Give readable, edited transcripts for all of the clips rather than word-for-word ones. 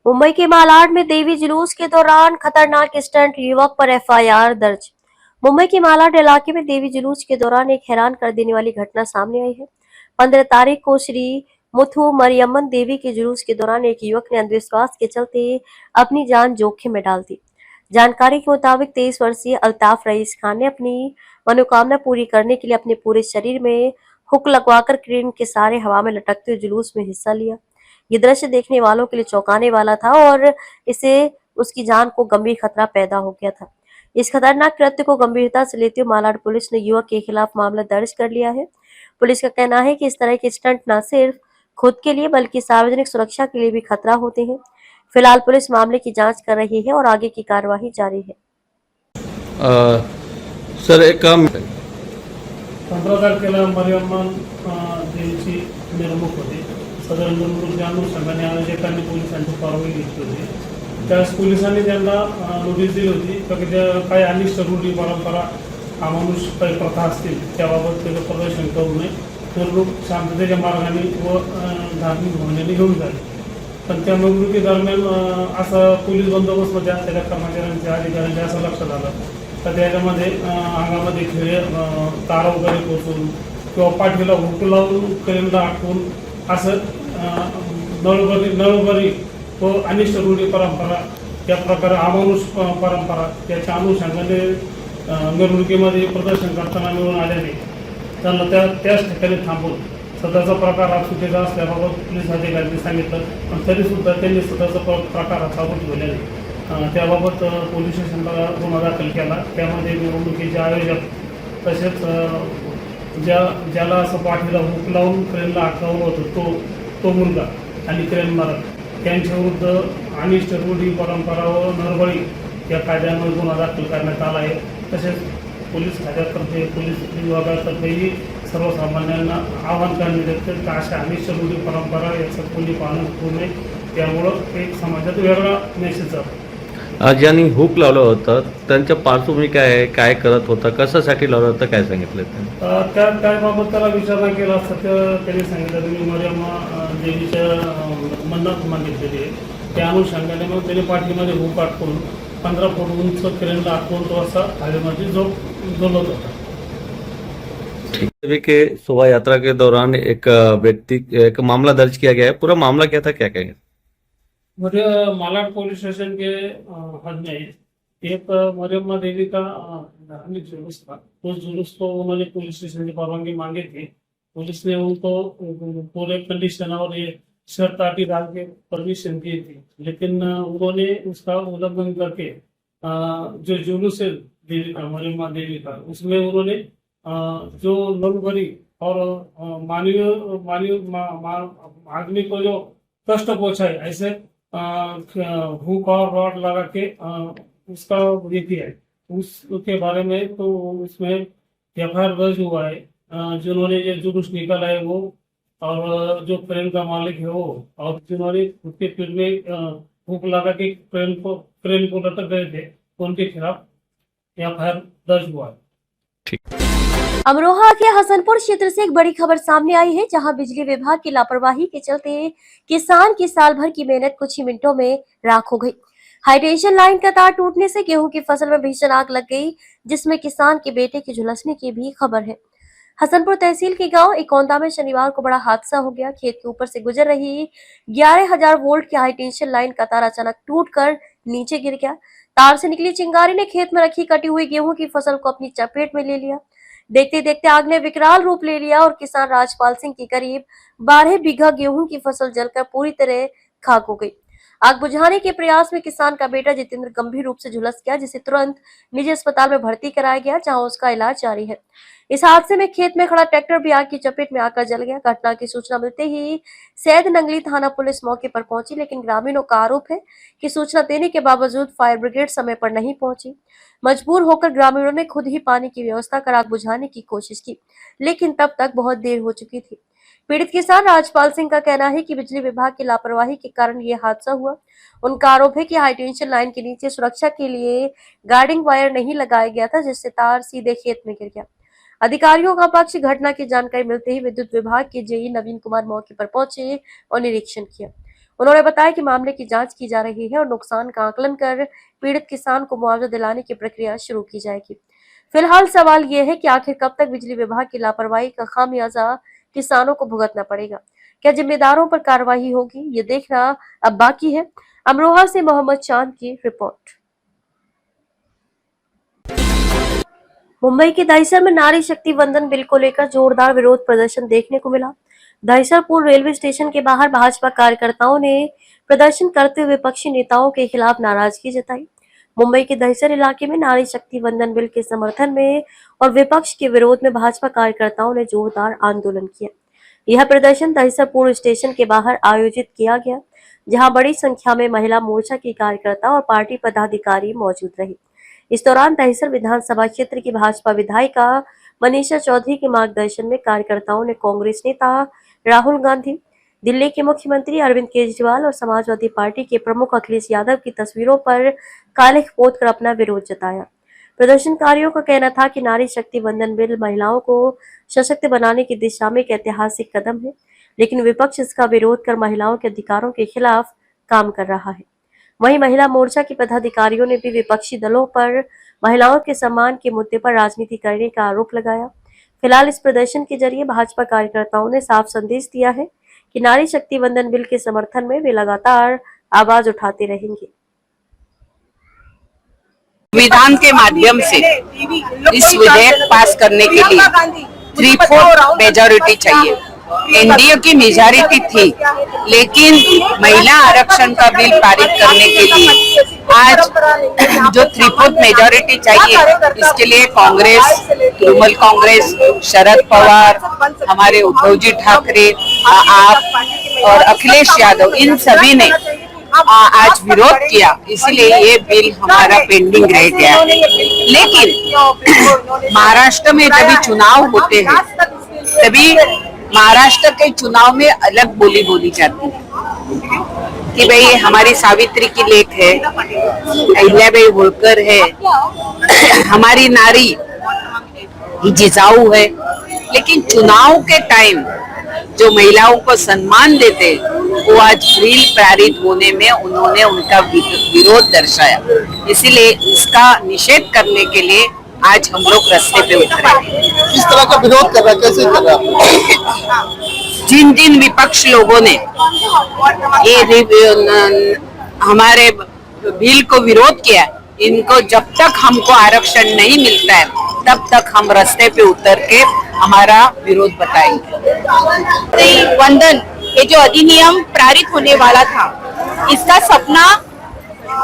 मुंबई के मालाड में देवी जुलूस के दौरान खतरनाक स्टंट, युवक पर एफआईआर दर्ज। मुंबई के मालाड इलाके में देवी जुलूस के दौरान एक हैरान कर देने वाली घटना सामने आई है। 15 तारीख को श्री मुथु मरियम्मन देवी के जुलूस के दौरान एक युवक ने अंधविश्वास के चलते अपनी जान जोखिम में डाल दी। जानकारी के मुताबिक 23 वर्षीय अल्ताफ रईस खान ने अपनी मनोकामना पूरी करने के लिए अपने पूरे शरीर में हुक लगवाकर क्रेन के सहारे हवा में लटकते हुए जुलूस में हिस्सा लिया। ये दृश्य देखने वालों के लिए चौंकाने वाला था और इससे उसकी जान को गंभीर खतरा पैदा हो गया था। इस खतरनाक कृत्य को गंभीरता से लेते हुए मालाड पुलिस ने युवक के खिलाफ मामला दर्ज कर लिया है। पुलिस का कहना है कि इस तरह के स्टंट न सिर्फ खुद के लिए बल्कि सार्वजनिक सुरक्षा के लिए भी खतरा होते हैं। फिलहाल पुलिस मामले की जांच कर रही है और आगे की कार्यवाही जारी है। सर एक काम 15 तारखेला मरियम्मन देवीची मिरवणूक होती. सदर मिरवणुकीच्या अनुषंगाने आयोजकांनी पोलिसांची कारवाई घेतली होती. त्यावेळेस पोलिसांनी त्यांना नोटीस दिली होती की ज्या काही अनिष्ट रूढी परंपरा अमानुष काही प्रथा असतील त्याबाबत त्याचं प्रदर्शन करू नये, मिरवणूक शांततेच्या मार्गाने व धार्मिक भावनेने घेऊन जावी. पण त्या मिरवणुकीदरम्यान असं पोलीस बंदोबस्तमध्ये असलेल्या कर्मचाऱ्यांच्या अधिकाऱ्यांच्या असं लक्षात आलं तर त्याच्यामध्ये अंगामध्ये खिळे, तारा वगैरे टोचून किंवा पाठीला हुक लावून करेंदा आखून असं नळबरी व अनिष्ट रूढी परंपरा या प्रकारे अमानुष परंपरा याच्या अनुषंगाने मिरवणुकीमध्ये प्रदर्शन करताना मिळून आल्याने त्यांना त्याच ठिकाणी थांबून सध्याचा प्रकार हा चुकीचा असल्याबाबत पोलीस अधिकाऱ्यांनी सांगितलं. पण तरीसुद्धा त्यांनी सध्याचा प्रकार हा चालू ठेवल्याने त्याबाबत पोलीस स्टेशनला गुन्हा दाखल केला. त्यामध्ये मिरवणुकीचे आयोजक तसेच ज्याला असं पाठीला हुक लावून क्रेनला अटकावलं होतं तो मुलगा आणि क्रेन मालक त्यांच्याविरुद्ध अनिष्ट रूढी परंपरा व नरबळी या कायद्यामुळे गुन्हा दाखल करण्यात आला आहे. तसेच पोलीस खात्यातर्फे पोलीस विभागातर्फेही सर्वसामान्यांना आवाहन करण्यात येतं की अशा अनिष्ट रूढी परंपरा याचं कोणी पालन करू नये. त्यामुळं एक समाजात वेगळा मेसेज जातो. ज्यांनी हुक लावलं होतं त्यांच्या पार्श्वभूमी काय आहे, काय करत होता, कशासाठी लावलं होतं, काय सांगितलं त्यांनी? त्याबाबत त्याला विचारणा केला असता त्यांनी सांगितलं तुम्ही मरियम्मा देवीच्या मन्नत मागितलेली आहे. त्या अनुषंगाने मग त्याने पाठीमध्ये हुक अटकून 15 फूट उंच क्रेनला अटकून तो असा हवेमध्ये झोलत होता. देवी के शोभा यात्रा के दौरान एक मामला दर्ज किया गया है. पूरा मामला क्या था, क्या कहेंगे? मालाड पुलिस स्टेशन के हद में एक मरियम्मा देवी का धार्मिक जुलूस था. उस जुलूस को उन्होंने पुलिस स्टेशन की परवानगी मांगी थी. पुलिस ने उनको पूरे कंडीशन और ये शर्त आटी डाल के परमिशन दी थी, लेकिन उन्होंने उसका उल्लंघन करके जो जुलूस है देवी का, मरियम्मा देवी का, उसमें उन्होंने जो नलबरी और मानवीय आदमी को जो कष्ट पहुंचाए ऐसे हुक और रॉड लगा के उसका ये किया है. उसके बारे में तो उसमें एफआईआर दर्ज हुआ है. जिन्होंने ये जुलूस निकाला है वो और जो क्रेन का मालिक है वो और जिन्होंने उसके पीठ में हुक लगा के क्रेन को लटक गए थे उनके खिलाफ एफआईआर दर्ज हुआ है. अमरोहा के हसनपुर क्षेत्र से एक बड़ी खबर सामने आई है, जहां बिजली विभाग की लापरवाही के चलते किसान की साल भर की मेहनत कुछ ही मिनटों में राख हो गई। हाई टेंशन लाइन का तार टूटने से गेहूं की फसल में भीषण आग लग गई, जिसमें किसान के बेटे के झुलसने की भी खबर है। हसनपुर तहसील के गांव इकौंदा में शनिवार को बड़ा हादसा हो गया। खेत के ऊपर से गुजर रही 11,000 वोल्ट की हाई टेंशन लाइन का तार अचानक टूटकर नीचे गिर गया। तार से निकली चिंगारी ने खेत में रखी कटी हुई गेहूं की फसल को अपनी चपेट में ले लिया। देखते देखते आग ने विकराल रूप ले लिया और किसान राजपाल सिंह की करीब 12 बीघा गेहूं की फसल जलकर पूरी तरह खाक हो गई। आग बुझाने के प्रयास में किसान का बेटा जितेंद्र गंभीर रूप से झुलस गया, जिसे तुरंत निजी अस्पताल में भर्ती कराया गया, जहां उसका इलाज जारी है। इस हादसे में खेत में खड़ा ट्रैक्टर भी आग की चपेट में आकर जल गया। घटना की सूचना मिलते ही सैद नंगली थाना पुलिस मौके पर पहुंची, लेकिन ग्रामीणों का आरोप है कि सूचना देने के बावजूद फायर ब्रिगेड समय पर नहीं पहुंची। मजबूर होकर ग्रामीणों ने खुद ही पानी की व्यवस्था कर आग बुझाने की कोशिश की, लेकिन तब तक बहुत देर हो चुकी थी। पीड़ित किसान राजपाल सिंह का कहना है कि बिजली विभाग की लापरवाही के कारण ये हादसा हुआ। उनका आरोप है कि हाई टेंशन लाइन के नीचे सुरक्षा के लिए गार्डिंग वायर नहीं लगाया गया था, जिससे तार सीधे खेत में गिर गया। अधिकारियों का पक्ष घटना की जानकारी मिलते ही विद्युत विभाग के जेई नवीन कुमार मौके पर पहुंचे और निरीक्षण किया। उन्होंने बताया कि मामले की जांच की जा रही है और नुकसान का आकलन कर पीड़ित किसान को मुआवजा दिलाने की प्रक्रिया शुरू की जाएगी। फिलहाल सवाल ये है कि आखिर कब तक बिजली विभाग की लापरवाही का खामियाजा किसानों को भुगतना पड़ेगा। क्या जिम्मेदारों पर कार्रवाई होगी, ये देखना अब बाकी है। अमरोहा से मोहम्मद चांद की रिपोर्ट। मुंबई के दहिसर में नारी शक्ति वंदन बिल को लेकर जोरदार विरोध प्रदर्शन देखने को मिला। दहिसर पूर्व रेलवे स्टेशन के बाहर भाजपा कार्यकर्ताओं ने प्रदर्शन करते हुए विपक्षी नेताओं के खिलाफ नाराजगी जताई। मुंबई के दहिसर इलाके में नारी शक्ति वंदन बिल के समर्थन में और विपक्ष के विरोध में भाजपा कार्यकर्ताओं ने जोरदार आंदोलन किया। यह प्रदर्शन दहिसर पूर्व स्टेशन के बाहर आयोजित किया गया, जहां बड़ी संख्या में महिला मोर्चा की कार्यकर्ता और पार्टी पदाधिकारी मौजूद रहे। इस दौरान दहिसर विधानसभा क्षेत्र की भाजपा विधायिका मनीषा चौधरी के मार्गदर्शन में कार्यकर्ताओं ने कांग्रेस नेता राहुल गांधी, दिल्ली के मुख्यमंत्री अरविंद केजरीवाल और समाजवादी पार्टी के प्रमुख अखिलेश यादव की तस्वीरों पर कालिख पोतकर अपना विरोध जताया। प्रदर्शनकारियों का कहना था कि नारी शक्ति वंदन बिल महिलाओं को सशक्त बनाने की दिशा में एक ऐतिहासिक कदम है, लेकिन विपक्ष इसका विरोध कर महिलाओं के अधिकारों के खिलाफ काम कर रहा है। वहीं महिला मोर्चा के पदाधिकारियों ने भी विपक्षी दलों पर महिलाओं के सम्मान के मुद्दे पर राजनीति करने का आरोप लगाया। फिलहाल इस प्रदर्शन के जरिए भाजपा कार्यकर्ताओं ने साफ संदेश दिया है कि नारी शक्ति वंदन बिल के समर्थन में वे लगातार आवाज उठाते रहेंगे। संविधान के माध्यम से इस विधेयक पास करने के लिए 3/4 मेजॉरिटी चाहिए। एनडीए की मेजॉरिटी थी, लेकिन महिला आरक्षण का बिल पारित करने के लिए आज जो 3/4 मेजॉरिटी चाहिए, इसके लिए कांग्रेस, तृणमूल कांग्रेस, शरद पवार, हमारे उद्धव जी ठाकरे, आप और अखिलेश यादव, इन सभी ने आज विरोध किया। इसलिए ये बिल हमारा पेंडिंग रह गया। लेकिन महाराष्ट्र में जब चुनाव होते हैं, तभी महाराष्ट्र के चुनाव में अलग बोली बोली जाती है कि भाई हमारी सावित्री की लेख है, अहिल्याबाई होळकर है, हमारी नारी जिजाऊ है। लेकिन चुनाव के टाइम जो महिलाओं को सम्मान देते, वो आज बिल पारित होने में उन्होंने उनका विरोध दर्शाया। इसीलिए इसका निषेध करने के लिए आज हम लोग रास्ते पे उतरे। किस तरह का विरोध कर रहा है, कैसे कर रहा है? जिन विपक्ष लोगों ने ये हमारे बिल को विरोध किया, इनको जब तक हमको आरक्षण नहीं मिलता है, तब तक हम रास्ते पे उतर के हमारा विरोध बताएंगे। वंदन ये जो अधिनियम पारित होने वाला था, इसका सपना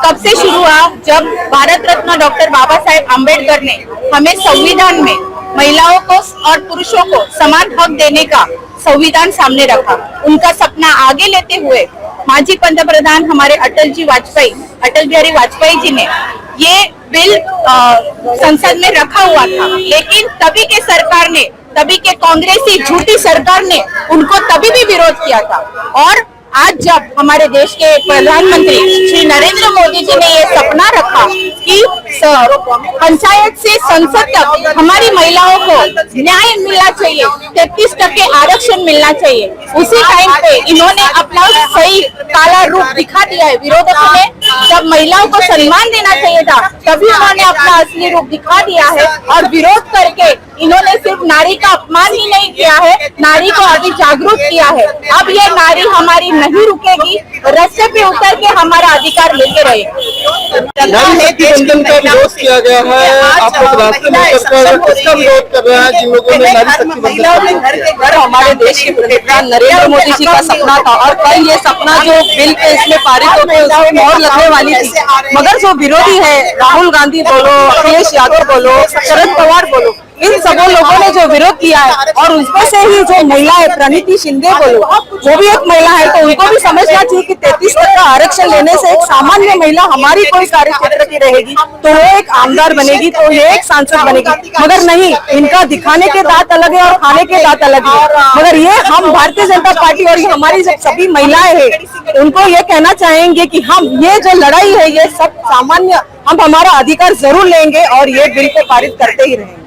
कब से शुरू हुआ? जब भारत रत्न डॉक्टर बाबा साहेब आम्बेडकर ने हमें संविधान में महिलाओं को और पुरुषों को समान हक देने का संविधान सामने रखा। उनका सपना आगे लेते हुए माजी पंतप्रधान हमारे अटल बिहारी वाजपेयी जी ने ये बिल संसद में रखा हुआ था। लेकिन तभी के सरकार ने, तभी के कांग्रेसी झूठी सरकार ने उनको तभी भी विरोध किया था। और आज जब हमारे देश के प्रधानमंत्री श्री नरेंद्र मोदी जी ने ये सपना रखा कि पंचायत से संसद तक हमारी महिलाओं को न्याय मिलना चाहिए, 33% आरक्षण मिलना चाहिए, उसी टाइम पे इन्होंने अपना सही काला रूप दिखा दिया है विरोधकों ने। जब महिलाओं को सम्मान देना चाहिए था, तभी उन्होंने अपना असली रूप दिखा दिया है और विरोध करके इन्होंने सिर्फ नारी का अपमान ही नहीं किया है, नारी को आगे जागरूक किया है। अब ये नारी हमारी नहीं रुकेगी, रास्ते पे उतर के हमारा अधिकार लेके रहेगी। नारी शक्ति वंदन का विरोध किया गया है, आप लोग रास्ते में उतरकर इसका विरोध कर रहे हैं। जिन लोगों ने नारी शक्ति वंदन घर के घर हमारे देश के प्रधानमंत्री नरेंद्र मोदी जी का सपना था, और कल ये सपना जो बिल पे इसमें पारित होकर उसमें मोहर लगने वाली थी, मगर जो विरोधी है, राहुल गांधी बोलो, अखिलेश यादव बोलो, शरद पवार बोलो, इन सबों लोगों ने जो विरोध किया है, और उसमें से ही जो महिला है प्रणीति शिंदे बोलो, वो भी एक महिला है, तो उनको भी समझना चाहिए कि 33% का आरक्षण लेने से एक सामान्य महिला हमारी कोई कार्य क्षेत्र की रहेगी तो वो एक आमदार बनेगी, तो ये एक सांसद बनेगी। मगर नहीं, इनका दिखाने के दांत अलग है और खाने के दांत अलग है। मगर ये हम भारतीय जनता पार्टी और हमारी जो सभी महिलाएं हैं, उनको ये कहना चाहेंगे कि हम ये जो लड़ाई है, ये सब सामान्य, हम हमारा अधिकार जरूर लेंगे और ये बिल को पारित करते ही रहेंगे।